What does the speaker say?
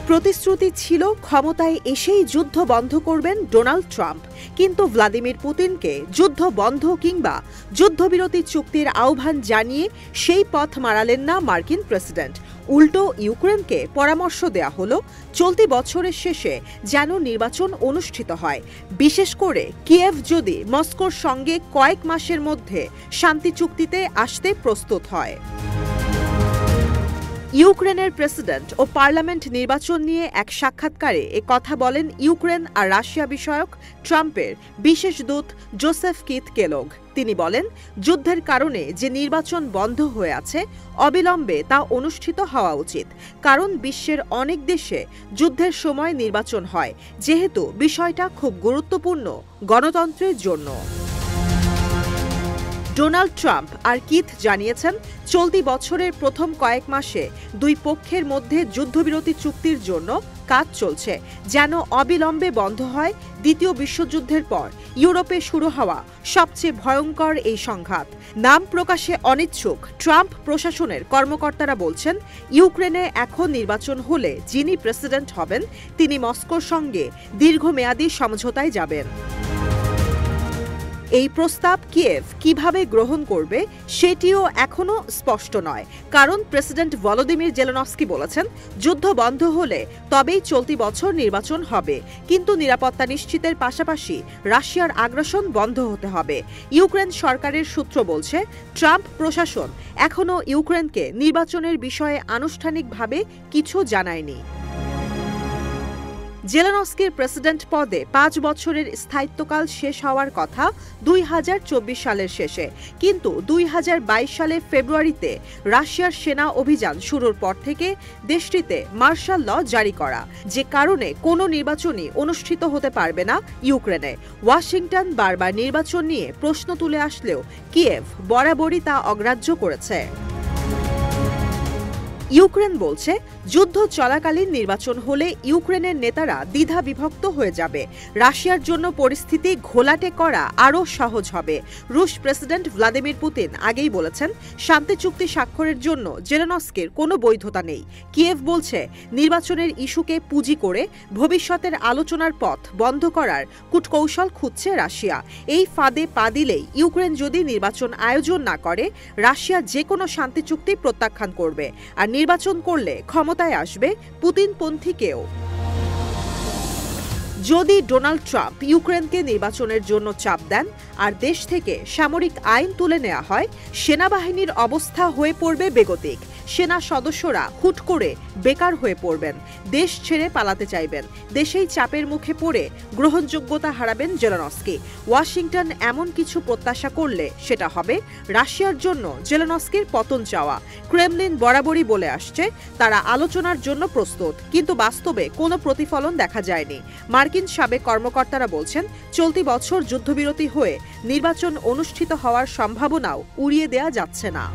প্রতিশ্রুতি ছিল ক্ষমতায় এসেই যুদ্ধ বন্ধ করবেন ডোনাল্ড ট্রাম্প, কিন্তু ভ্লাদিমির পুতিনকে যুদ্ধ বন্ধ কিংবা যুদ্ধবিরতি চুক্তির আহ্বান জানিয়ে সেই পথ মারালেন না মার্কিন প্রেসিডেন্ট। উল্টো ইউক্রেনকে পরামর্শ দেয়া হলো চলতি বছরের শেষে যেন নির্বাচন অনুষ্ঠিত হয়, বিশেষ করে কিয়েভ যদি মস্কোর সঙ্গে কয়েক মাসের মধ্যে শান্তি চুক্তিতে আসতে প্রস্তুত হয়। ইউক্রেনের প্রেসিডেন্ট ও পার্লামেন্ট নির্বাচন নিয়ে এক সাক্ষাৎকারে এ কথা বলেন ইউক্রেন আর রাশিয়া বিষয়ক ট্রাম্পের বিশেষ দূত জোসেফ কিথ কেলগ। তিনি বলেন, যুদ্ধের কারণে যে নির্বাচন বন্ধ হয়ে আছে অবিলম্বে তা অনুষ্ঠিত হওয়া উচিত, কারণ বিশ্বের অনেক দেশে যুদ্ধের সময় নির্বাচন হয়, যেহেতু বিষয়টা খুব গুরুত্বপূর্ণ গণতন্ত্রের জন্য। ডোনাল্ড ট্রাম্প আর কিথ জানিয়েছেন, চলতি বছরের প্রথম কয়েক মাসে দুই পক্ষের মধ্যে যুদ্ধবিরতি চুক্তির জন্য কাজ চলছে, যেন অবিলম্বে বন্ধ হয় দ্বিতীয় বিশ্বযুদ্ধের পর ইউরোপে শুরু হওয়া সবচেয়ে ভয়ঙ্কর এই সংঘাত। নাম প্রকাশে অনিচ্ছুক ট্রাম্প প্রশাসনের কর্মকর্তারা বলছেন, ইউক্রেনে এখন নির্বাচন হলে যিনি প্রেসিডেন্ট হবেন তিনি মস্কোর সঙ্গে দীর্ঘমেয়াদী সমঝোতায় যাবেন। এই প্রস্তাব কিয়েভ কিভাবে গ্রহণ করবে সেটিও এখনও স্পষ্ট নয়, কারণ প্রেসিডেন্ট ভলোদিমির জেলেনস্কি বলেছেন, যুদ্ধ বন্ধ হলে তবেই চলতি বছর নির্বাচন হবে, কিন্তু নিরাপত্তা নিশ্চিতের পাশাপাশি রাশিয়ার আগ্রাসন বন্ধ হতে হবে। ইউক্রেন সরকারের সূত্র বলছে, ট্রাম্প প্রশাসন এখনও ইউক্রেনকে নির্বাচনের বিষয়ে আনুষ্ঠানিকভাবে কিছু জানায়নি। জেলেনস্কির প্রেসিডেন্ট পদে 5 বছরের স্থায়িত্বকাল শেষ হওয়ার কথা 2024 সালের শেষে, কিন্তু 2022 সালের ফেব্রুয়ারিতে রাশিয়ার সেনা অভিযান শুরুর পর থেকে দেশটিতে মার্শাল ল জারি করা, যে কারণে কোনো নির্বাচনই অনুষ্ঠিত হতে পারবে না ইউক্রেনে। ওয়াশিংটন বারবার নির্বাচন নিয়ে প্রশ্ন তুলে আসলেও কিয়েভ বরাবরই তা অগ্রাহ্য করেছে। ইউক্রেন বলছে, যুদ্ধ চলাকালীন নির্বাচন হলে ইউক্রেনের নেতারা দ্বিধা বিভক্ত হয়ে যাবে, রাশিয়ার জন্য পরিস্থিতি ঘোলাটে করা আরও সহজ হবে। রুশ প্রেসিডেন্ট ভ্লাদিমির পুতিন আগেই বলেছেন, শান্তি চুক্তি স্বাক্ষরের জন্য জেলেনস্কির কোনো বৈধতা নেই। কিয়েভ বলছে, নির্বাচনের ইস্যুকে পুঁজি করে ভবিষ্যতের আলোচনার পথ বন্ধ করার কূটকৌশল খুঁজছে রাশিয়া। এই ফাঁদে পা দিলেই ইউক্রেন যদি নির্বাচন আয়োজন না করে, রাশিয়া যে কোনো শান্তি চুক্তি প্রত্যাখ্যান করবে, আর নির্বাচন করলে ক্ষমতায় আসবে পুতিনপন্থী কেউ। যদি ডোনাল্ড ট্রাম্প ইউক্রেনকে নির্বাচনের জন্য চাপ দেন আর দেশ থেকে সামরিক আইন তুলে নেওয়া হয়, সেনাবাহিনীর অবস্থা হয়ে পড়বে বেগতিক। সেনা সদস্যরা হুট করে বেকার হয়ে পড়বেন, দেশ ছেড়ে পালাতে চাইবেন, দেশেই চাপের মুখে পড়ে গ্রহণযোগ্যতা হারাবেন জেলেনস্কি। ওয়াশিংটন এমন কিছু প্রত্যাশা করলে সেটা হবে রাশিয়ার জন্য জেলেনস্কির পতন চাওয়া। ক্রেমলিন বরাবরই বলে আসছে তারা আলোচনার জন্য প্রস্তুত, কিন্তু বাস্তবে কোনো প্রতিফলন দেখা যায়নি। মার্কিন সাবেক কর্মকর্তারা বলছেন, চলতি বছর যুদ্ধবিরতি হয়ে নির্বাচন অনুষ্ঠিত হওয়ার সম্ভাবনাও উড়িয়ে দেয়া যাচ্ছে না।